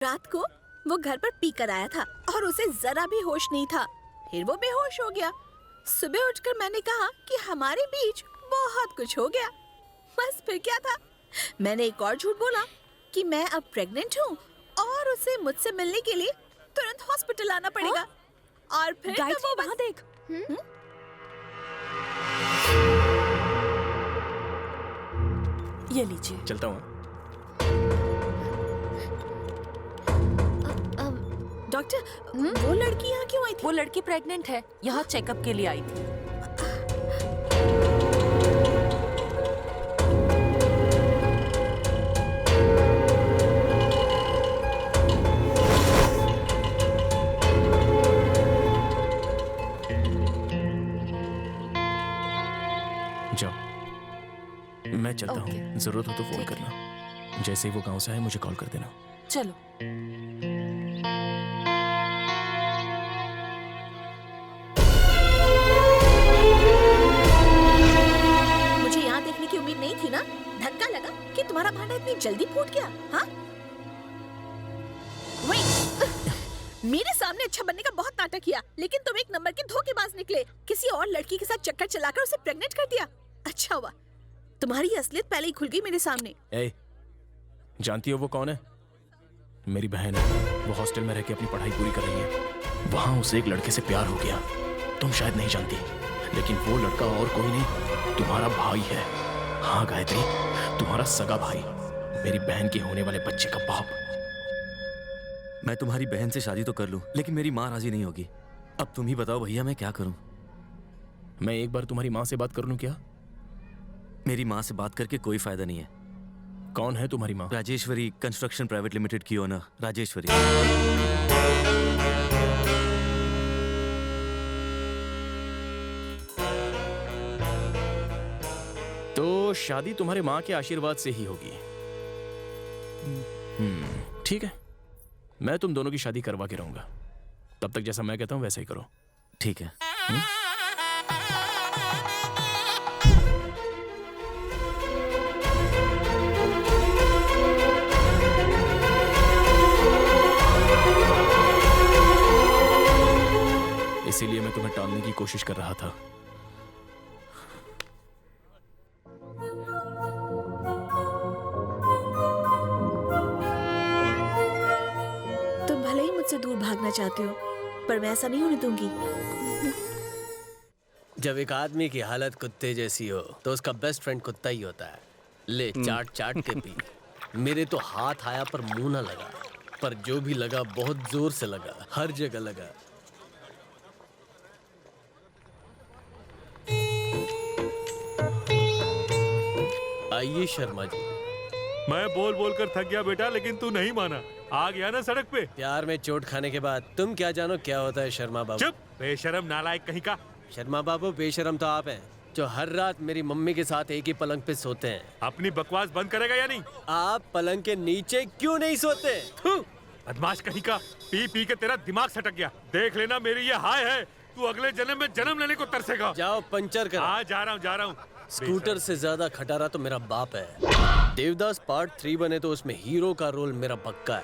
रात को वो घर पर पी कर आया था और उसे जरा भी होश नहीं था। फिर वो बेहोश हो गया। सुबह उठकर मैंने कहा कि हमारे बीच बहुत कुछ हो गया। बस फिर क्या था, मैंने एक और झूठ बोला कि मैं अब प्रेग्नेंट हूँ और उसे मुझसे मिलने के लिए तुरंत हॉस्पिटल आना पड़ेगा। और फिर तो वो वहाँ देख। ये लीजिए। चलता हूँ। डॉक्टर, वो लड़की यहाँ क्यों आई थी? वो लड़की प्रेग्नेंट है, यहाँ चेकअप के लिए आई थी। जाओ, मैं चलता हूँ। जरूरत हो तो फोन करना। जैसे ही वो गांव से आए मुझे कॉल कर देना। चलो। मुझे यहाँ देखने की उम्मीद नहीं थी ना। धक्का लगा कि तुम्हारा भांडा इतनी जल्दी फूट गया। हाँ, मेरे सामने अच्छा बनने का बहुत नाटक किया, लेकिन तुम एक नंबर के धोखेबाज निकले। किसी और लड़की के साथ चक्कर चलाकर उसे प्रेग्नेंट कर दिया। अच्छा हुआ तुम्हारी असलियत पहले ही खुल गई मेरे सामने। ए, जानती हो वो कौन है? मेरी बहन है। वो हॉस्टल में रह के अपनी पढ़ाई पूरी कर रही है। वहां उसे एक लड़के से प्यार हो गया। तुम शायद नहीं जानती, लेकिन वो लड़का और कोई नहीं, तुम्हारा भाई है। हाँ गायत्री, तुम्हारा सगा भाई, मेरी बहन के होने वाले बच्चे का बाप। मैं तुम्हारी बहन से शादी तो कर लूं, लेकिन मेरी माँ राजी नहीं होगी। अब तुम ही बताओ भैया, मैं क्या करूं? मैं एक बार तुम्हारी माँ से बात कर लूं क्या? मेरी माँ से बात करके कोई फायदा नहीं है। कौन है तुम्हारी माँ? राजेश्वरी कंस्ट्रक्शन प्राइवेट लिमिटेड की ओनर राजेश्वरी। तो शादी तुम्हारे माँ के आशीर्वाद से ही होगी। ठीक है, मैं तुम दोनों की शादी करवा के रहूंगा। तब तक जैसा मैं कहता हूं वैसा ही करो। ठीक है। इसीलिए मैं तुम्हें टालने की कोशिश कर रहा था। तुम भले ही मुझसे दूर भागना चाहते हो, पर मैं ऐसा नहीं होने दूंगी। जब एक आदमी की हालत कुत्ते जैसी हो तो उसका बेस्ट फ्रेंड कुत्ता ही होता है। ले चाट चाट के पी। मेरे तो हाथ आया पर मुंह ना लगा, पर जो भी लगा बहुत जोर से लगा, हर जगह लगा। आइए शर्मा जी। मैं बोल बोल कर थक गया बेटा, लेकिन तू नहीं माना। आ गया ना सड़क पे। प्यार में चोट खाने के बाद तुम क्या जानो क्या होता है शर्मा बाबू। चुप, बेशरम नालायक कहीं का। शर्मा बाबू, बेशरम तो आप हैं जो हर रात मेरी मम्मी के साथ एक ही पलंग पे सोते हैं। अपनी बकवास बंद करेगा या नहीं? आप पलंग के नीचे क्यों नहीं सोते? बदमाश कहीं का। पी पी के तेरा दिमाग सटक गया। देख लेना मेरी ये हाय है, तू अगले जन्म में जन्म लेने को तरसेगा। जाओ पंचर कर। हाँ जा रहा हूँ। स्कूटर से ज्यादा खटारा तो मेरा बाप है। देवदास पार्ट 3 बने तो उसमें हीरो का रोल मेरा पक्का है।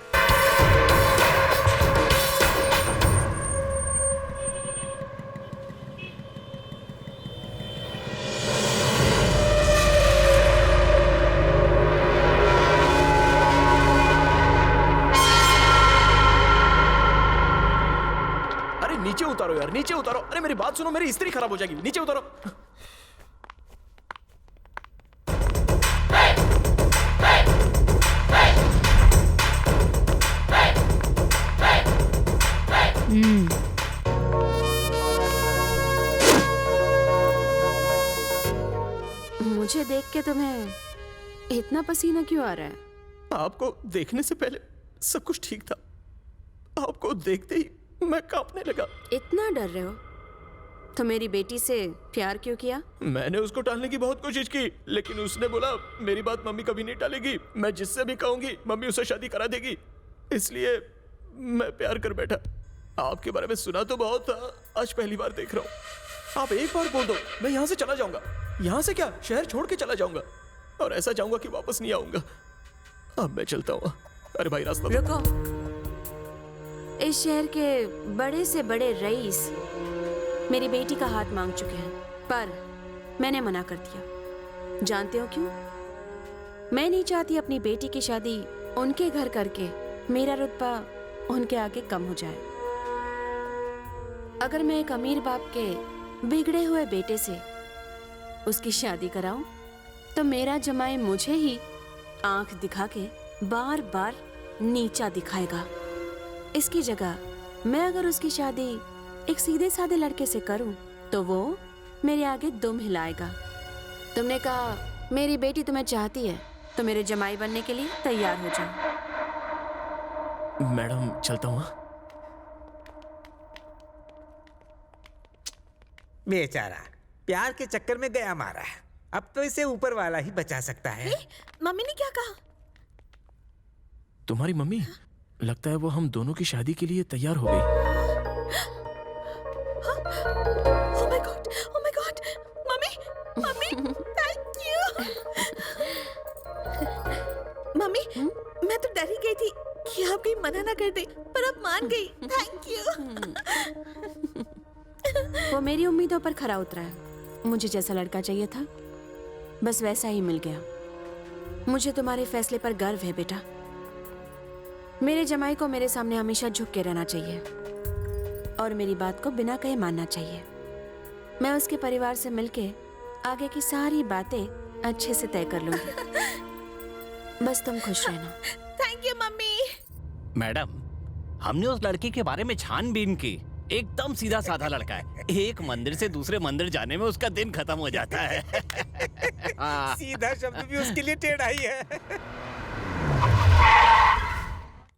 अरे नीचे उतारो यार, नीचे उतारो। अरे मेरी बात सुनो, मेरी इस्त्री खराब हो जाएगी। नीचे उतारो। मुझे देख के तुम्हें इतना पसीना क्यों आ रहा है? आपको देखने से पहले सब कुछ ठीक था। आपको देखते ही मैं कांपने लगा। इतना डर रहे हो तो मेरी बेटी से प्यार क्यों किया? मैंने उसको टालने की बहुत कोशिश की, लेकिन उसने बोला मेरी बात मम्मी कभी नहीं टालेगी। मैं जिससे भी कहूंगी मम्मी उसे शादी करा देगी। इसलिए मैं प्यार कर बैठा। आपके बारे में सुना तो बहुत था, आज पहली बार देख रहा हूँ। आप एक बार बोल दो, मैं यहाँ से चला जाऊंगा। यहाँ से क्या, शहर छोड़ के चला जाऊंगा, और ऐसा चाहूंगा कि वापस नहीं आऊंगा। अब मैं चलता हूँ। अरे भाई रास्ता रुको। इस शहर के बड़े से बड़े रईस मेरी बेटी का हाथ मांग चुके हैं, पर मैंने मना कर दिया। जानते हो क्यों? मैं नहीं चाहती अपनी बेटी की शादी उनके घर करके मेरा रुतबा उनके आगे कम हो जाए। अगर मैं एक अमीर बाप के बिगड़े हुए बेटे से उसकी शादी कराऊं, तो मेरा जमाई मुझे ही आंख दिखा के बार बार नीचा दिखाएगा। इसकी जगह मैं अगर उसकी शादी एक सीधे साधे लड़के से करूं, तो वो मेरे आगे दुम हिलाएगा। तुमने कहा मेरी बेटी तुम्हें चाहती है, तो मेरे जमाई बनने के लिए तैयार हो जाओ। मैडम चलता हूँ। बेचारा प्यार के चक्कर में गया मारा। अब तो इसे ऊपर वाला ही बचा सकता है। मम्मी ने क्या कहा? तुम्हारी मम्मी? लगता है वो हम दोनों की शादी के लिए तैयार हो गई। Oh my God, oh my God, mummy, mummy, thank you। Mummy, मैं तो डर ही गई थी कि आप कहीं मना ना कर दे, पर अब मान गई। Thank you. वो मेरी उम्मीदों पर खरा उतरा है। मुझे जैसा लड़का चाहिए था, बस वैसा ही मिल गया। मुझे तुम्हारे फैसले पर गर्व है बेटा। मेरे जमाई को मेरे सामने हमेशा झुक के रहना चाहिए और मेरी बात को बिना कहे मानना चाहिए। मैं उसके परिवार से मिलके आगे की सारी बातें अच्छे से तय कर लूंगी। बस तुम खुश रहना। Thank you mummy. मैडम, हमने उस लड़के के बारे में छानबीन की। एकदम सीधा साधा लड़का है। एक मंदिर से दूसरे मंदिर जाने में उसका दिन खत्म हो जाता है। सीधा शब्द भी उसके लिए टेढ़ा ही है।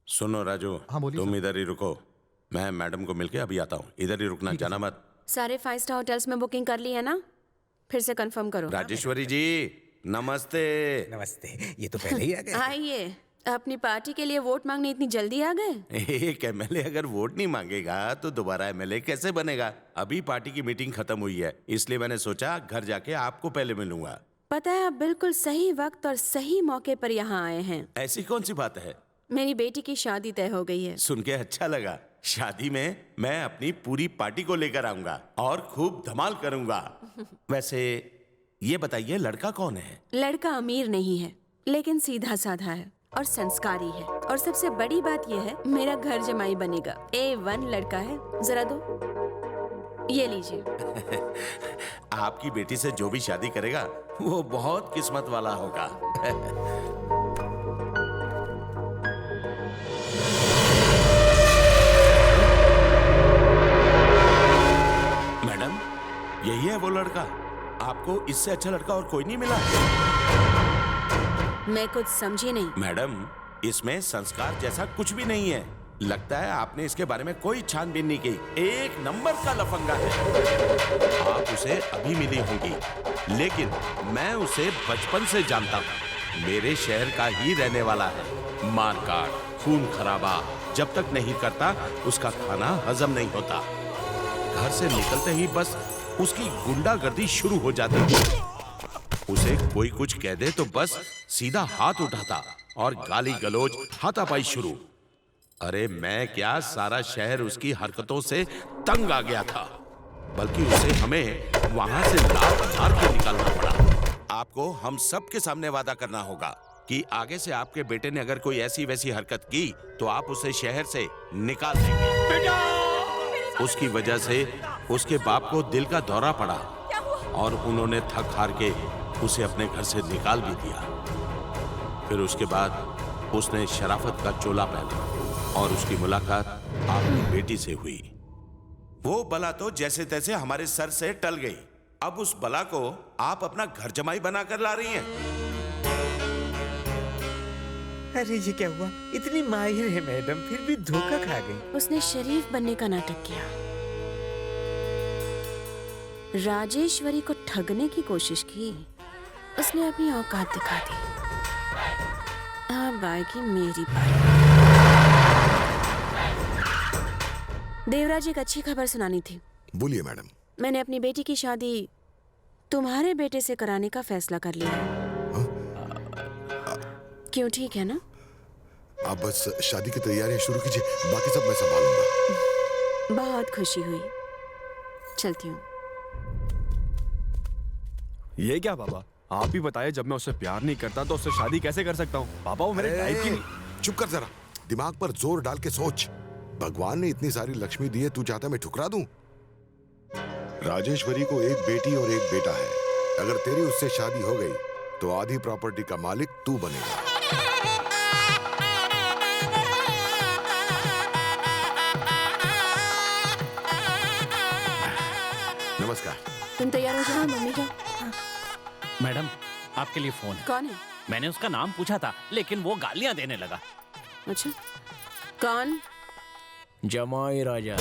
सुनो राजू, तुम इधर ही रुको। मैं मैडम को मिलके अभी आता हूँ। इधर ही रुकना, जाना मत। सारे 5 स्टार होटल्स में बुकिंग कर ली है ना? फिर से कंफर्म करो। राजेश्वरी जी नमस्ते। नमस्ते। ये तो पहले ही आ गए। आइए, अपनी पार्टी के लिए वोट मांगने इतनी जल्दी आ गए? एक एमएलए अगर वोट नहीं मांगेगा तो दोबारा एमएलए कैसे बनेगा? अभी पार्टी की मीटिंग खत्म हुई है, इसलिए मैंने सोचा घर जाके आपको पहले मिलूंगा। पता है, आप बिल्कुल सही वक्त और सही मौके पर यहाँ आए हैं। ऐसी कौन सी बात है? मेरी बेटी की शादी तय हो गई है। सुन के अच्छा लगा। शादी में मैं अपनी पूरी पार्टी को लेकर आऊंगा और खूब धमाल करूंगा। वैसे ये बताइए, लड़का कौन है? लड़का अमीर नहीं है, लेकिन सीधा साधा है और संस्कारी है। और सबसे बड़ी बात यह है, मेरा घर जमाई बनेगा। A1 लड़का है। जरा दो, ये लीजिए। आपकी बेटी से जो भी शादी करेगा वो बहुत किस्मत वाला होगा। मैडम, यही है वो लड़का? आपको इससे अच्छा लड़का और कोई नहीं मिला? मैं कुछ समझी नहीं। मैडम, इसमें संस्कार जैसा कुछ भी नहीं है। लगता है आपने इसके बारे में कोई छानबीन नहीं की। एक नंबर का लफंगा है। आप उसे अभी मिली होंगी, लेकिन मैं उसे बचपन से जानता हूँ। मेरे शहर का ही रहने वाला है। मारकाट, खून खराबा जब तक नहीं करता उसका खाना हजम नहीं होता। घर से निकलते ही बस उसकी गुंडागर्दी शुरू हो जाती है। उसे कोई कुछ कह दे तो बस सीधा हाथ उठाता और गाली गलौज, हाथापाई शुरू। अरे मैं क्या, सारा शहर उसकी हरकतों से तंग आ गया था। बल्कि उसे हमें वहां से लात मार के निकालना पड़ा। आपको हम सबके सामने वादा करना होगा कि आगे से आपके बेटे ने अगर कोई ऐसी वैसी हरकत की तो आप उसे शहर से निकाल देंगे। उसकी वजह से उसके बाप को दिल का दौरा पड़ा और उन्होंने थक हार के उसे अपने घर से निकाल भी दिया। फिर उसके बाद उसने शराफत का चोला पहना और उसकी मुलाकात आपकी बेटी से हुई। वो बला तो जैसे तैसे हमारे सर से टल गई। अब उस बला को आप अपना घर जमाई बनाकर ला रही हैं। अरे ये क्या हुआ? इतनी माहिर है मैडम, फिर भी धोखा खा गई। उसने शरीफ बनने का नाटक किया, राजेश्वरी को ठगने की कोशिश की। उसने अपनी औकात दिखा दी। अब आएगी मेरी बारी। देवराज, एक अच्छी खबर सुनानी थी। बोलिए मैडम। मैंने अपनी बेटी की शादी तुम्हारे बेटे से कराने का फैसला कर लिया है। क्यों, ठीक है ना? आप बस शादी की तैयारियां शुरू कीजिए, बाकी सब मैं संभालूंगा। बहुत खुशी हुई, चलती हूँ। ये क्या पापा, आप ही बताइए, जब मैं उससे प्यार नहीं करता तो उससे शादी कैसे कर सकता हूँ? पापा वो मेरे टाइप की नहीं। चुप कर जरा, दिमाग पर जोर डाल के सोच। भगवान ने इतनी सारी लक्ष्मी दी है, तू चाहता मैं ठुकरा दूं? राजेश्वरी को एक बेटी और एक बेटा है। अगर तेरी उससे शादी हो गई तो आधी प्रॉपर्टी का मालिक तू बनेगा। नमस्कार। तुम तैयार हो जाओ, मम्मी जाओ। हाँ। मैडम, आपके लिए फोन है। कौन है? मैंने उसका नाम पूछा था, लेकिन वो गालियां देने लगा। अच्छा, कौन? जमाई राजा,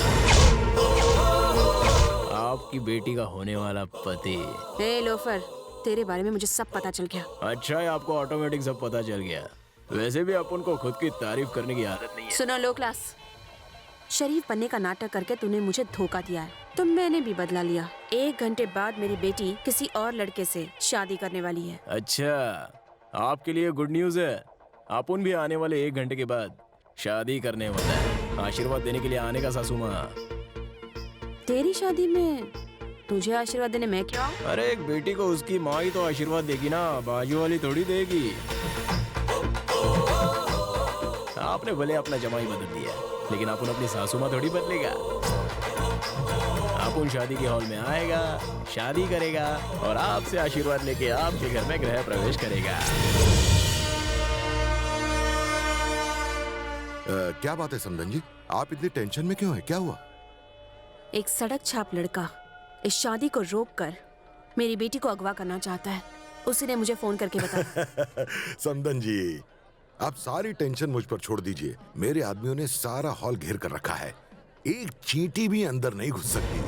आपकी बेटी का होने वाला पति। ए लोफर, तेरे बारे में मुझे सब पता चल गया। अच्छा है, आपको ऑटोमेटिक सब पता चल गया। वैसे भी अपन को खुद की तारीफ करने की आदत नहीं है। सुनो लो क्लास, शरीफ बनने का नाटक करके तूने मुझे धोखा दिया है, तो मैंने भी बदला लिया। 1 घंटे बाद मेरी बेटी किसी और लड़के से शादी करने वाली है। अच्छा, आपके लिए गुड न्यूज है। अपन भी आने वाले 1 घंटे के बाद शादी करने वाला है। आशीर्वाद देने के लिए आने का सासू माँ। तेरी शादी में तुझे आशीर्वाद देने मैं क्यों आऊं? अरे एक बेटी को उसकी माँ ही तो आशीर्वाद देगी ना, बाजू वाली थोड़ी देगी। आपने भले अपना जमाई बदल दिया, लेकिन अपन अपनी सासू माँ थोड़ी बदलेगा। अपन शादी के हॉल में आएगा, शादी करेगा और आपसे आशीर्वाद लेके आपके घर में गृह प्रवेश करेगा। क्या बात है समधन जी, आप इतनी टेंशन में क्यों हैं? क्या हुआ? एक सड़क छाप लड़का इस शादी को रोककर मेरी बेटी को अगवा करना चाहता है। उसी ने मुझे फोन करके बताया। समधन जी, आप सारी टेंशन मुझ पर छोड़ दीजिए। मेरे आदमियों ने सारा हॉल घेर कर रखा है, एक चींटी भी अंदर नहीं घुस सकती।